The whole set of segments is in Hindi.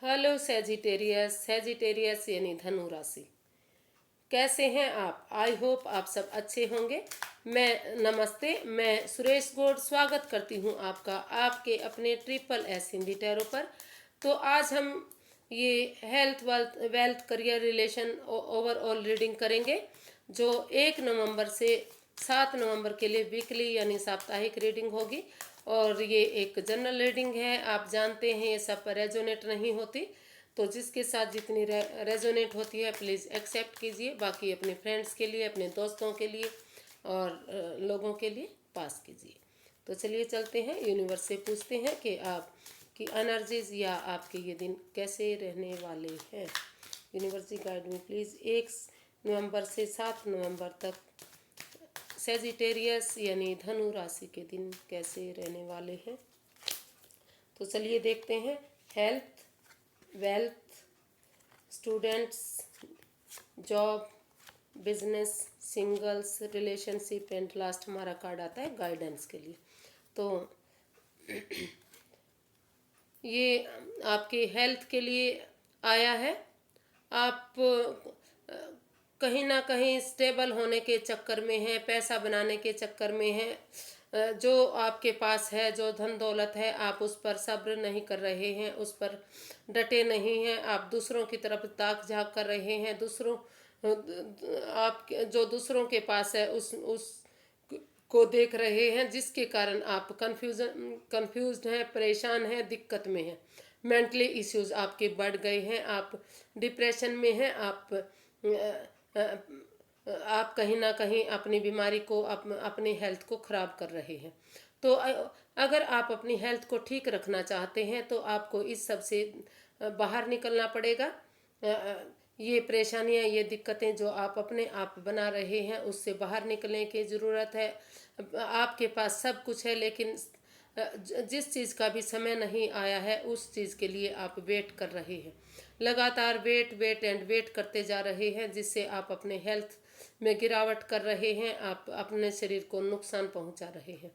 Hello Sagittarius. सेजिटेरियस यानी धनु राशि। कैसे हैं आप? आई होप आप सब अच्छे होंगे। नमस्ते, मैं सुरेश गौड़ स्वागत करती हूं आपका आपके अपने ट्रिपल एस हिंदी टैरो पर। तो आज हम ये health wealth career relation overall reading करेंगे, जो 1 नवंबर से 7 नवंबर के लिए वीकली यानी साप्ताहिक रीडिंग होगी। और ये एक जनरल रीडिंग है। आप जानते हैं ये सब पर रेजोनेट नहीं होती, तो जिसके साथ जितनी रेजोनेट होती है प्लीज़ एक्सेप्ट कीजिए। बाकी अपने फ्रेंड्स के लिए, अपने दोस्तों के लिए और लोगों के लिए पास कीजिए। तो चलिए चलते हैं, यूनिवर्स से पूछते हैं कि आपकी एनर्जीज या आपके ये दिन कैसे रहने वाले हैं। Universe ji guide me please. 1 नवंबर से 7 नवंबर तक सेजिटेरियस यानी धनु राशि के दिन कैसे रहने वाले हैं। तो चलिए देखते हैं। Health, wealth, students, job, business, singles, relationship and last हमारा कार्ड आता है गाइडेंस के लिए। तो ये आपके हेल्थ के लिए आया है। आप कहीं ना कहीं स्टेबल होने के चक्कर में हैं, पैसा बनाने के चक्कर में हैं। जो आपके पास है, जो धन दौलत है, आप उस पर सब्र नहीं कर रहे हैं, उस पर डटे नहीं हैं। आप दूसरों की तरफ ताक झाँक कर रहे हैं। आप जो दूसरों के पास है उस को देख रहे हैं, जिसके कारण आप कंफ्यूज्ड हैं, परेशान हैं, दिक्कत में हैं। मेंटली इश्यूज आपके बढ़ गए हैं, आप डिप्रेशन में हैं, आप कहीं ना कहीं अपनी बीमारी को, अपनी हेल्थ को ख़राब कर रहे हैं। तो अगर आप अपनी हेल्थ को ठीक रखना चाहते हैं तो आपको इस सब से बाहर निकलना पड़ेगा। ये परेशानियां, ये दिक्कतें जो आप अपने आप बना रहे हैं, उससे बाहर निकलने की ज़रूरत है। आपके पास सब कुछ है, लेकिन जिस चीज़ का भी समय नहीं आया है उस चीज़ के लिए आप वेट कर रहे हैं। लगातार वेट एंड वेट करते जा रहे हैं, जिससे आप अपने हेल्थ में गिरावट कर रहे हैं, आप अपने शरीर को नुकसान पहुंचा रहे हैं।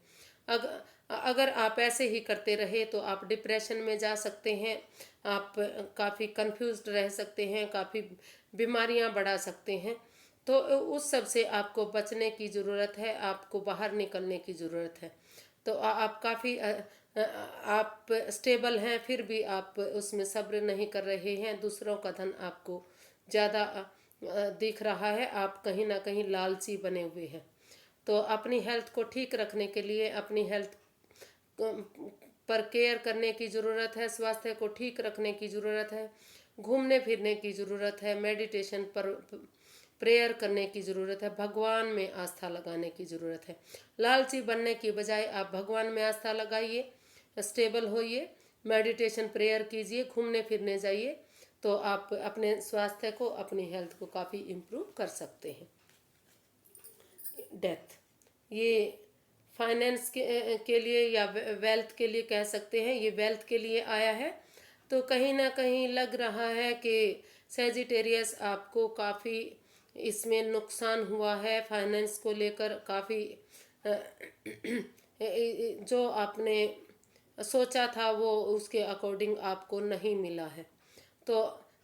अगर आप ऐसे ही करते रहे तो आप डिप्रेशन में जा सकते हैं, आप काफ़ी कंफ्यूज्ड रह सकते हैं, काफ़ी बीमारियां बढ़ा सकते हैं। तो उस सब से आपको बचने की ज़रूरत है, आपको बाहर निकलने की ज़रूरत है। तो आप काफ़ी आप स्टेबल हैं, फिर भी आप उसमें सब्र नहीं कर रहे हैं। दूसरों का धन आपको ज़्यादा दिख रहा है, आप कहीं ना कहीं लालची बने हुए हैं। तो अपनी हेल्थ को ठीक रखने के लिए अपनी हेल्थ पर केयर करने की ज़रूरत है, स्वास्थ्य को ठीक रखने की ज़रूरत है, घूमने फिरने की ज़रूरत है, मेडिटेशन पर प्रेयर करने की ज़रूरत है, भगवान में आस्था लगाने की ज़रूरत है। लालची बनने की बजाय आप भगवान में आस्था लगाइए, स्टेबल होइए, मेडिटेशन प्रेयर कीजिए, घूमने फिरने जाइए, तो आप अपने स्वास्थ्य को, अपनी हेल्थ को काफ़ी इम्प्रूव कर सकते हैं। डेथ, ये फाइनेंस के लिए या वेल्थ के लिए कह सकते हैं, ये वेल्थ के लिए आया है। तो कहीं ना कहीं लग रहा है कि सेजिटेरियस आपको काफ़ी इसमें नुकसान हुआ है। फाइनेंस को लेकर काफ़ी जो आपने सोचा था वो उसके अकॉर्डिंग आपको नहीं मिला है। तो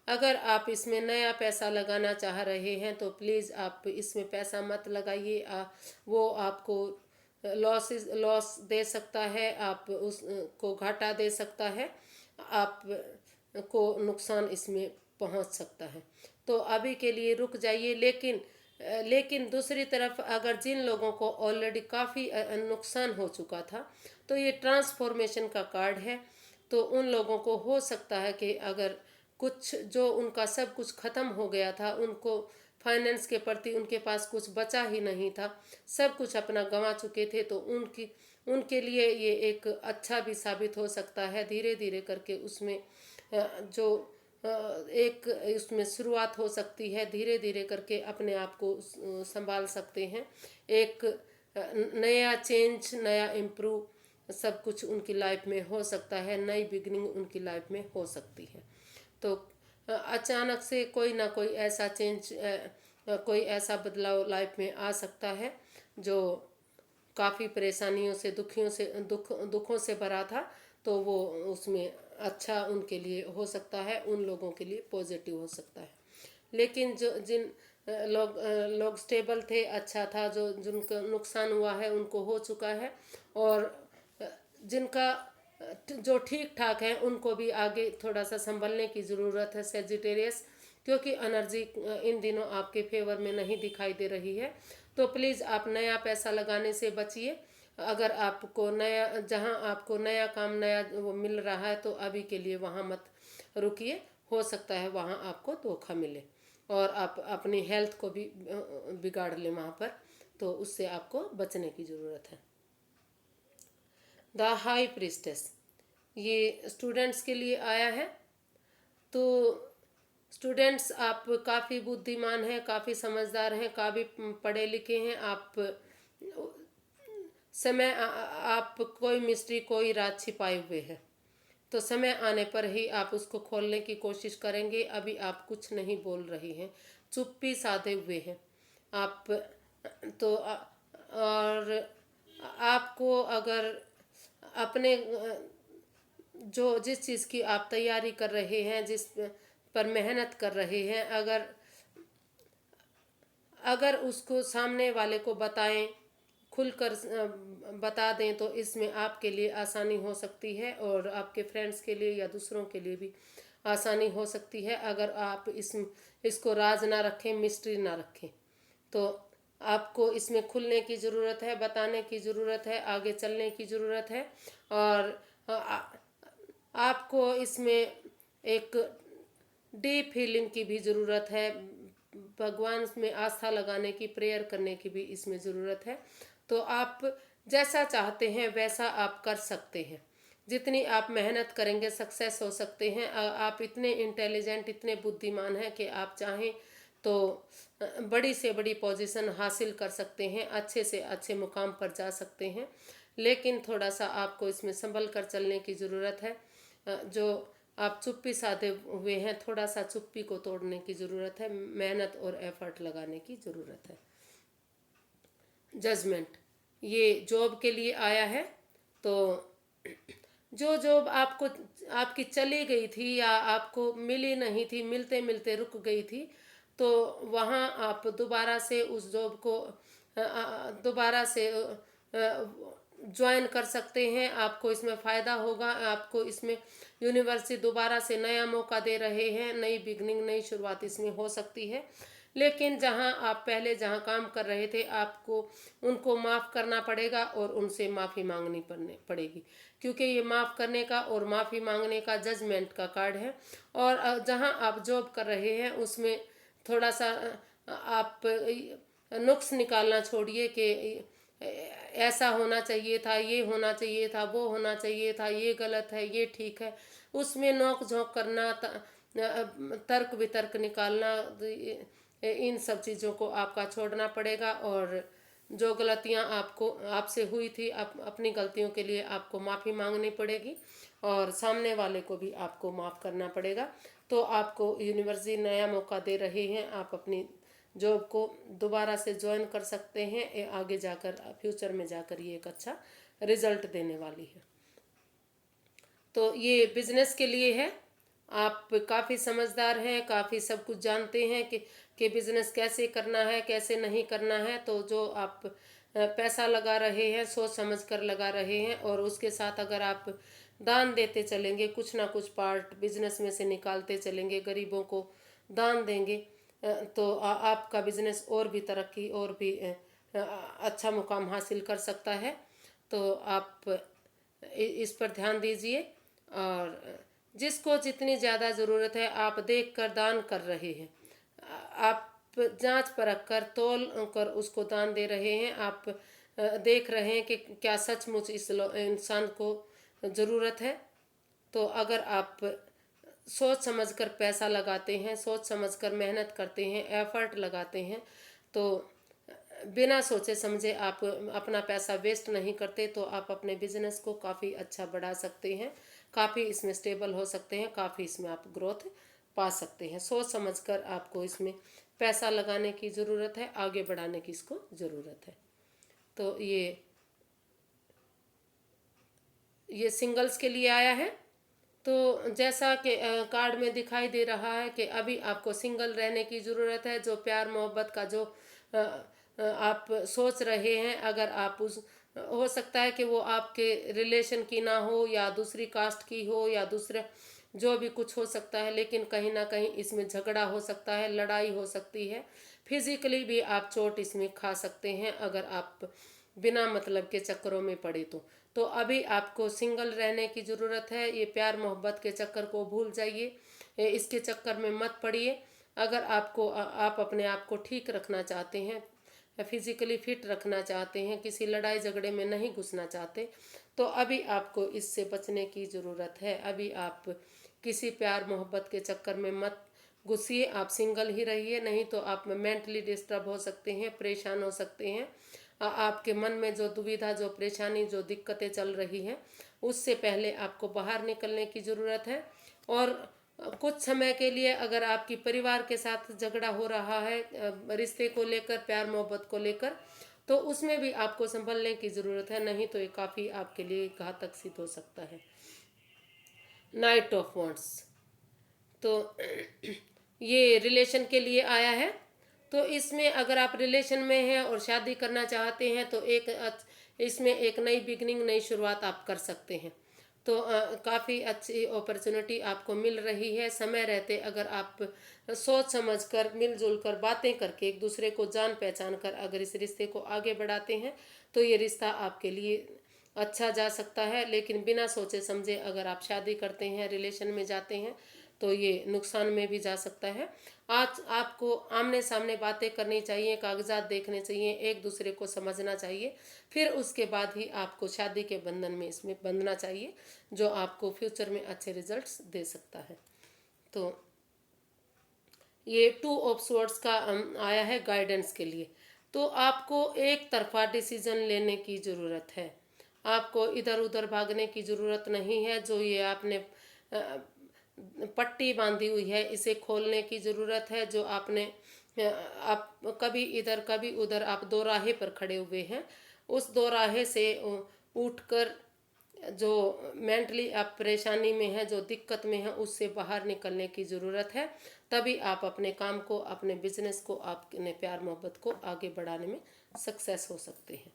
अगर आप इसमें नया पैसा लगाना चाह रहे हैं तो प्लीज़ आप इसमें पैसा मत लगाइए। वो आपको लॉस दे सकता है, आप उसको घाटा दे सकता है, आप को नुकसान इसमें पहुंच सकता है। तो अभी के लिए रुक जाइए। लेकिन दूसरी तरफ अगर जिन लोगों को ऑलरेडी काफ़ी नुकसान हो चुका था, तो ये ट्रांसफॉर्मेशन का कार्ड है। तो उन लोगों को हो सकता है कि अगर कुछ जो उनका सब कुछ ख़त्म हो गया था, उनको फाइनेंस के प्रति उनके पास कुछ बचा ही नहीं था, सब कुछ अपना गंवा चुके थे, तो उनके लिए ये एक अच्छा भी साबित हो सकता है। धीरे धीरे करके उसमें जो एक उसमें शुरुआत हो सकती है, धीरे धीरे करके अपने आप को संभाल सकते हैं। एक नया चेंज, नया इम्प्रूव सब कुछ उनकी लाइफ में हो सकता है, नई बिगनिंग उनकी लाइफ में हो सकती है। तो अचानक से कोई ना कोई ऐसा चेंज, कोई ऐसा बदलाव लाइफ में आ सकता है जो काफ़ी परेशानियों से, दुखों से भरा था, तो वो उसमें अच्छा उनके लिए हो सकता है, उन लोगों के लिए पॉजिटिव हो सकता है। लेकिन जो जिन लोग स्टेबल थे, अच्छा था, जो जिनका नुकसान हुआ है उनको हो चुका है, और जिनका जो ठीक ठाक है उनको भी आगे थोड़ा सा संभलने की ज़रूरत है सेजिटेरियस, क्योंकि एनर्जी इन दिनों आपके फेवर में नहीं दिखाई दे रही है। तो प्लीज़ आप नया पैसा लगाने से बचिए। अगर आपको नया, जहां आपको नया काम नया वो मिल रहा है तो अभी के लिए वहां मत रुकिए, हो सकता है वहां आपको धोखा मिले और आप अपनी हेल्थ को भी बिगाड़ लें वहां पर, तो उससे आपको बचने की ज़रूरत है। द हाई प्रिस्टेस, ये स्टूडेंट्स के लिए आया है। तो स्टूडेंट्स, आप काफ़ी बुद्धिमान हैं, काफ़ी समझदार हैं, काफ़ी पढ़े लिखे हैं। आप समय आप कोई मिस्ट्री, कोई राज छिपाए हुए हैं, तो समय आने पर ही आप उसको खोलने की कोशिश करेंगे। अभी आप कुछ नहीं बोल रही हैं, चुप्पी साधे हुए हैं आप। तो और आपको अगर अपने जो जिस चीज़ की आप तैयारी कर रहे हैं, जिस पर मेहनत कर रहे हैं, अगर अगर उसको सामने वाले को बताएं, खुलकर बता दें, तो इसमें आपके लिए आसानी हो सकती है और आपके फ्रेंड्स के लिए या दूसरों के लिए भी आसानी हो सकती है। अगर आप इसको राज ना रखें, मिस्ट्री ना रखें, तो आपको इसमें खुलने की ज़रूरत है, बताने की ज़रूरत है, आगे चलने की ज़रूरत है। और आपको इसमें एक डीप फीलिंग की भी ज़रूरत है, भगवान में आस्था लगाने की, प्रेयर करने की भी इसमें ज़रूरत है। तो आप जैसा चाहते हैं वैसा आप कर सकते हैं। जितनी आप मेहनत करेंगे सक्सेस हो सकते हैं। आप इतने इंटेलिजेंट, इतने बुद्धिमान हैं कि आप चाहें तो बड़ी से बड़ी पोजीशन हासिल कर सकते हैं, अच्छे से अच्छे मुकाम पर जा सकते हैं। लेकिन थोड़ा सा आपको इसमें संभल कर चलने की ज़रूरत है। जो आप चुप्पी साधे हुए हैं, थोड़ा सा चुप्पी को तोड़ने की ज़रूरत है, मेहनत और एफर्ट लगाने की ज़रूरत है। जजमेंट, ये जॉब के लिए आया है। तो जो जॉब आपको आपकी चली गई थी या आपको मिली नहीं थी, मिलते मिलते रुक गई थी, तो वहाँ आप दोबारा से उस जॉब को दोबारा से ज्वाइन कर सकते हैं। आपको इसमें फ़ायदा होगा। आपको इसमें यूनिवर्सिटी दोबारा से नया मौका दे रहे हैं, नई बिगनिंग, नई शुरुआत इसमें हो सकती है। लेकिन जहां आप पहले जहां काम कर रहे थे, आपको उनको माफ़ करना पड़ेगा और उनसे माफ़ी मांगनी पड़ेगी, क्योंकि ये माफ़ करने का और माफ़ी मांगने का जजमेंट का कार्ड है। और जहां आप जॉब कर रहे हैं उसमें थोड़ा सा आप नुक्स निकालना छोड़िए कि ऐसा होना चाहिए था, ये होना चाहिए था, वो होना चाहिए था, ये गलत है, ये ठीक है। उसमें नोक झोंक करना, तर्क वितर्क निकालना, इन सब चीज़ों को आपका छोड़ना पड़ेगा। और जो गलतियां आपको आपसे हुई थी, अपनी गलतियों के लिए आपको माफ़ी मांगनी पड़ेगी और सामने वाले को भी आपको माफ़ करना पड़ेगा। तो आपको यूनिवर्सिटी नया मौका दे रहे हैं, आप अपनी जॉब को दोबारा से ज्वाइन कर सकते हैं। आगे जाकर फ्यूचर में जाकर ये एक अच्छा रिजल्ट देने वाली है। तो ये बिजनेस के लिए है। आप काफ़ी समझदार हैं, काफ़ी सब कुछ जानते हैं कि बिजनेस कैसे करना है, कैसे नहीं करना है। तो जो आप पैसा लगा रहे हैं, सोच समझ कर लगा रहे हैं, और उसके साथ अगर आप दान देते चलेंगे, कुछ ना कुछ पार्ट बिजनेस में से निकालते चलेंगे, गरीबों को दान देंगे, तो आपका बिजनेस और भी तरक्की और भी अच्छा मुकाम हासिल कर सकता है। तो आप इस पर ध्यान दीजिए। और जिसको जितनी ज़्यादा ज़रूरत है, आप देख कर दान कर रहे हैं, आप जांच परख कर तौल कर उसको दान दे रहे हैं। आप देख रहे हैं कि क्या सचमुच इस इंसान को ज़रूरत है। तो अगर आप सोच समझकर पैसा लगाते हैं, सोच समझकर मेहनत करते हैं, एफर्ट लगाते हैं, तो बिना सोचे समझे आप अपना पैसा वेस्ट नहीं करते, तो आप अपने बिजनेस को काफ़ी अच्छा बढ़ा सकते हैं, काफ़ी इसमें स्टेबल हो सकते हैं, काफ़ी इसमें आप ग्रोथ पा सकते हैं। सोच समझकर आपको इसमें पैसा लगाने की ज़रूरत है, आगे बढ़ाने की इसको ज़रूरत है। तो ये सिंगल्स के लिए आया है। तो जैसा कि कार्ड में दिखाई दे रहा है कि अभी आपको सिंगल रहने की ज़रूरत है। जो प्यार मोहब्बत का जो आप सोच रहे हैं, अगर आप उस हो सकता है कि वो आपके रिलेशन की ना हो, या दूसरी कास्ट की हो, या दूसरे जो भी कुछ हो सकता है, लेकिन कहीं ना कहीं इसमें झगड़ा हो सकता है, लड़ाई हो सकती है, फिजिकली भी आप चोट इसमें खा सकते हैं अगर आप बिना मतलब के चक्करों में पड़े तो अभी आपको सिंगल रहने की ज़रूरत है। ये प्यार मोहब्बत के चक्कर को भूल जाइए, इसके चक्कर में मत पड़िए। अगर आप अपने आप को ठीक रखना चाहते हैं, फिजिकली फिट रखना चाहते हैं, किसी लड़ाई झगड़े में नहीं घुसना चाहते, तो अभी आपको इससे बचने की ज़रूरत है। अभी आप किसी प्यार मोहब्बत के चक्कर में मत घुसिए, आप सिंगल ही रहिए, नहीं तो आप मेंटली डिस्टर्ब हो सकते हैं, परेशान हो सकते हैं। आपके मन में जो दुविधा, जो परेशानी, जो दिक्कतें चल रही हैं, उससे पहले आपको बाहर निकलने की ज़रूरत है। और कुछ समय के लिए अगर आपकी परिवार के साथ झगड़ा हो रहा है रिश्ते को लेकर, प्यार मोहब्बत को लेकर, तो उसमें भी आपको संभलने की ज़रूरत है, नहीं तो ये काफ़ी आपके लिए घातक सिद्ध हो सकता है। नाइट ऑफ वॉन्ट्स, तो ये रिलेशन के लिए आया है। तो इसमें अगर आप रिलेशन में हैं और शादी करना चाहते हैं, तो इसमें एक नई बिगनिंग, नई शुरुआत आप कर सकते हैं। तो काफ़ी अच्छी अपॉर्चुनिटी आपको मिल रही है। समय रहते अगर आप सोच समझ कर, मिलजुल कर, बातें करके, एक दूसरे को जान पहचान कर अगर इस रिश्ते को आगे बढ़ाते हैं, तो ये रिश्ता आपके लिए अच्छा जा सकता है। लेकिन बिना सोचे समझे अगर आप शादी करते हैं, रिलेशन में जाते हैं, तो ये नुकसान में भी जा सकता है। आज आपको आमने सामने बातें करनी चाहिए, कागजात देखने चाहिए, एक दूसरे को समझना चाहिए, फिर उसके बाद ही आपको शादी के बंधन में इसमें बंधना चाहिए, जो आपको फ्यूचर में अच्छे रिजल्ट्स दे सकता है। तो ये 2 ऑफ स्वॉर्ड्स का आया है गाइडेंस के लिए। तो आपको एक तरफा डिसीजन लेने की ज़रूरत है, आपको इधर उधर भागने की ज़रूरत नहीं है। जो ये आपने पट्टी बांधी हुई है, इसे खोलने की ज़रूरत है। जो आपने आप कभी इधर कभी उधर, आप दो राहे पर खड़े हुए हैं, उस दो राहे से उठकर जो मेंटली आप परेशानी में है, जो दिक्कत में है, उससे बाहर निकलने की ज़रूरत है। तभी आप अपने काम को, अपने बिजनेस को, अपने प्यार मोहब्बत को आगे बढ़ाने में सक्सेस हो सकते हैं।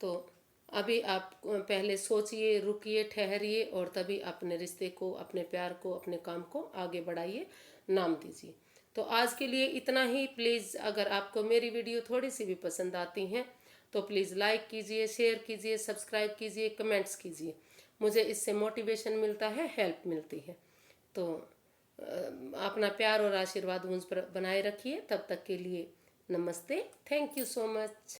तो अभी आप पहले सोचिए, रुकिए, ठहरिए, और तभी अपने रिश्ते को, अपने प्यार को, अपने काम को आगे बढ़ाइए, नाम दीजिए। तो आज के लिए इतना ही। प्लीज़ अगर आपको मेरी वीडियो थोड़ी सी भी पसंद आती हैं, तो प्लीज़ लाइक कीजिए, शेयर कीजिए, सब्सक्राइब कीजिए, कमेंट्स कीजिए। मुझे इससे मोटिवेशन मिलता है, हेल्प मिलती है। तो अपना प्यार और आशीर्वाद मुझ पर बनाए रखिए। तब तक के लिए नमस्ते, थैंक यू सो मच।